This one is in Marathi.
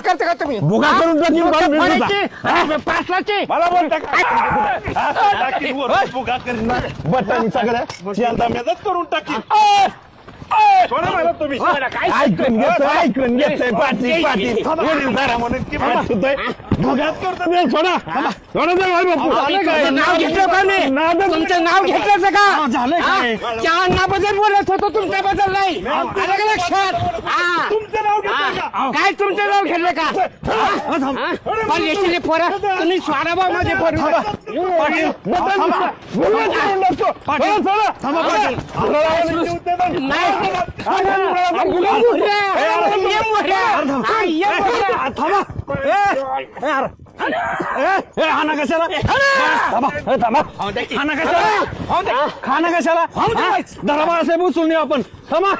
करता का तुम्ही बुगा करून मला बोलता बटन सगळ्या करून टाकी तुम्ही ऐकून घेतोय पाटील वडीलधारा म्हणून की भुगात करतो सोडा नाव घेतलं का मी तुमचं नाव घेतलं का झालं त्या अण्णाबद्दल बोलत होतो तुमच्याबद्दल नाही आलं का लक्षात तुमचं नाव काय तुमचं नाव घेतलं का पण याची पोरा तुम्ही स्वाराबाग मध्ये खाना कशाला खाना कशाला दराबाळासाहेब उचलून आपण थांबा